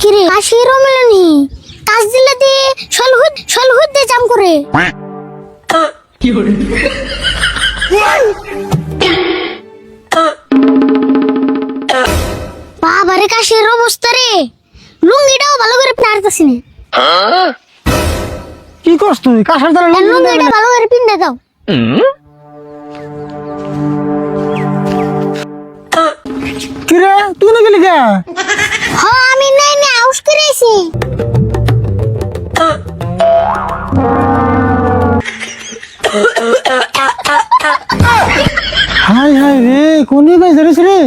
কিরে কাশিরও মেলেনি কাজ দিলে দিয়ে সলহুদ দিয়ে জাম করে বাবারে কাশির অবস্থা রে লুঙ্গিটাও ভালো করে পারতাছি না কি করছ তুই কাশার দ্বারা লুঙ্গিটা ভালো করে পিন্দে দাও কিরে তুই না গেলি কে আমি নাই না আউস করেছি হাই হাই রে কোনি ভাই ধরেছ রে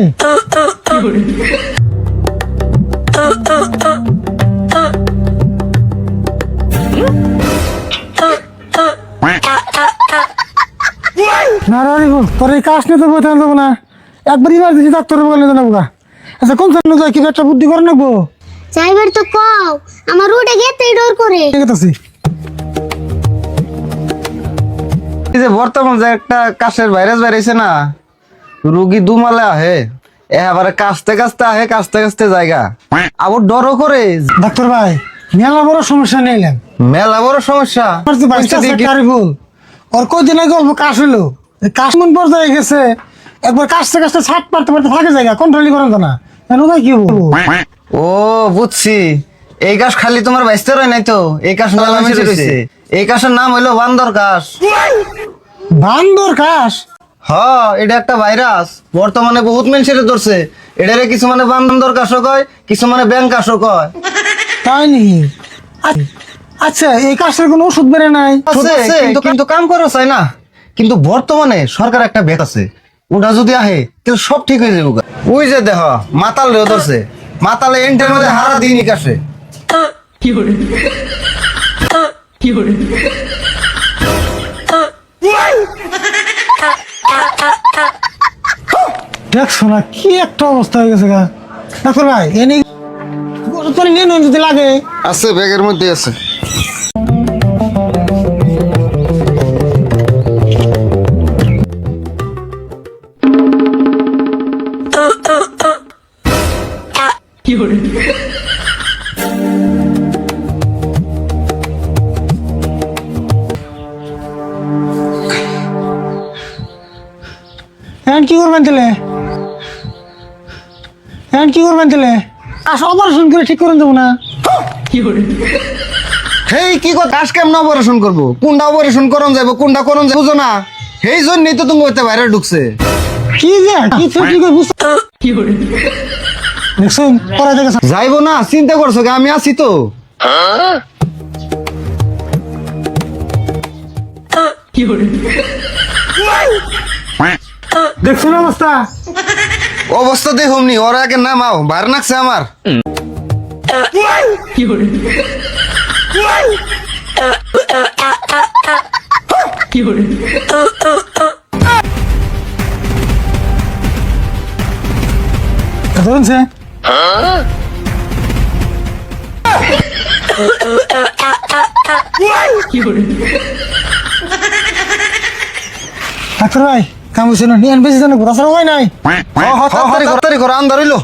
না রে তোর এই কাজ নিয়ে তো বইতে দেবো না একবার ইমার্জেন্সি ডাক্তারের বলে জানাবো গা আচ্ছা কোন সামনে যায় কি একটা বুদ্ধি করে নেবো যাইবার তো কও আমার রোডে গেতে ডর করে ঠিক আছে এই যে বর্তমান যে একটা কাশের ভাইরাস বেরিয়েছে না রোগী দুমালে আহে এবারে কাশতে কাশতে আহে কাশতে কাশতে জায়গা আবার ডরও করে ডাক্তার ভাই মেলা বড় সমস্যা নিলাম মেলা বড় সমস্যা আমার তো বাইশটা কারিফুল ওর কদিন আগে অল্প কাশ হলো কাশ মন পর্যায়ে গেছে একবার কাশতে কাশতে ছাট পারতে পারতে থাকে জায়গা কন্ট্রোলই করেন না কেন ভাই কি বলবো ও বুঝছি এই কাশ খালি তোমার বাইসতে রয় নাই তো এই কাশ মেলা মানুষের রয়েছে এই কাশের নাম হইলো বান্দর কাশ বান্দর কাশ হ এটা একটা ভাইরাস বর্তমানে বহুত মানুষের ধরছে এটারে কিছু মানে বান্দর কাশও কয় কিছু মানে ব্যাং কাশও কয় তাই নি আচ্ছা এই কাশের কোনো ওষুধ বেড়ে নাই আছে, কিন্তু কাম করো চাই না কিন্তু বর্তমানে সরকার একটা ব্যাগ আছে ওটা যদি আহে তাহলে সব ঠিক হয়ে যাবে ওই যে দেখ মাতাল রেও ধরছে মাতালে এন্টের মধ্যে হারা দিনই কাশে দেখছো না কি একটা অবস্থা হয়ে গেছে গা ডাক্তার ভাই এনে ওষুধ পানি নিয়ে যদি লাগে আছে ব্যাগের মধ্যে আছে এখন কি করবেন তাহলে এখন কি করবেন তাহলে কাশ অপারেশন করে ঠিক করে দেবো না হেই কি কথা কাশ কেমন অপারেশন করবো কোনটা অপারেশন করন যাবো কোনটা করন যাবো বুঝো না সেই জন্যই তো তুমি হইতে বাইরে ঢুকছে কি যে কি কি করে বুঝতে দেখছো পরে দেখে যাইবো না চিন্তা করছো কি আমি আছি তো দেখছো না অবস্থা অবস্থা দেখুমনি ওর আগে নামাও বাইরে নাকছে আমার ধরুন সে ডাক্তার ভাই কাম হয়েছে না নিয়ে বেশি জানো ঘোরা হয় নাই তাড়াতাড়ি করো আন্দার হইলো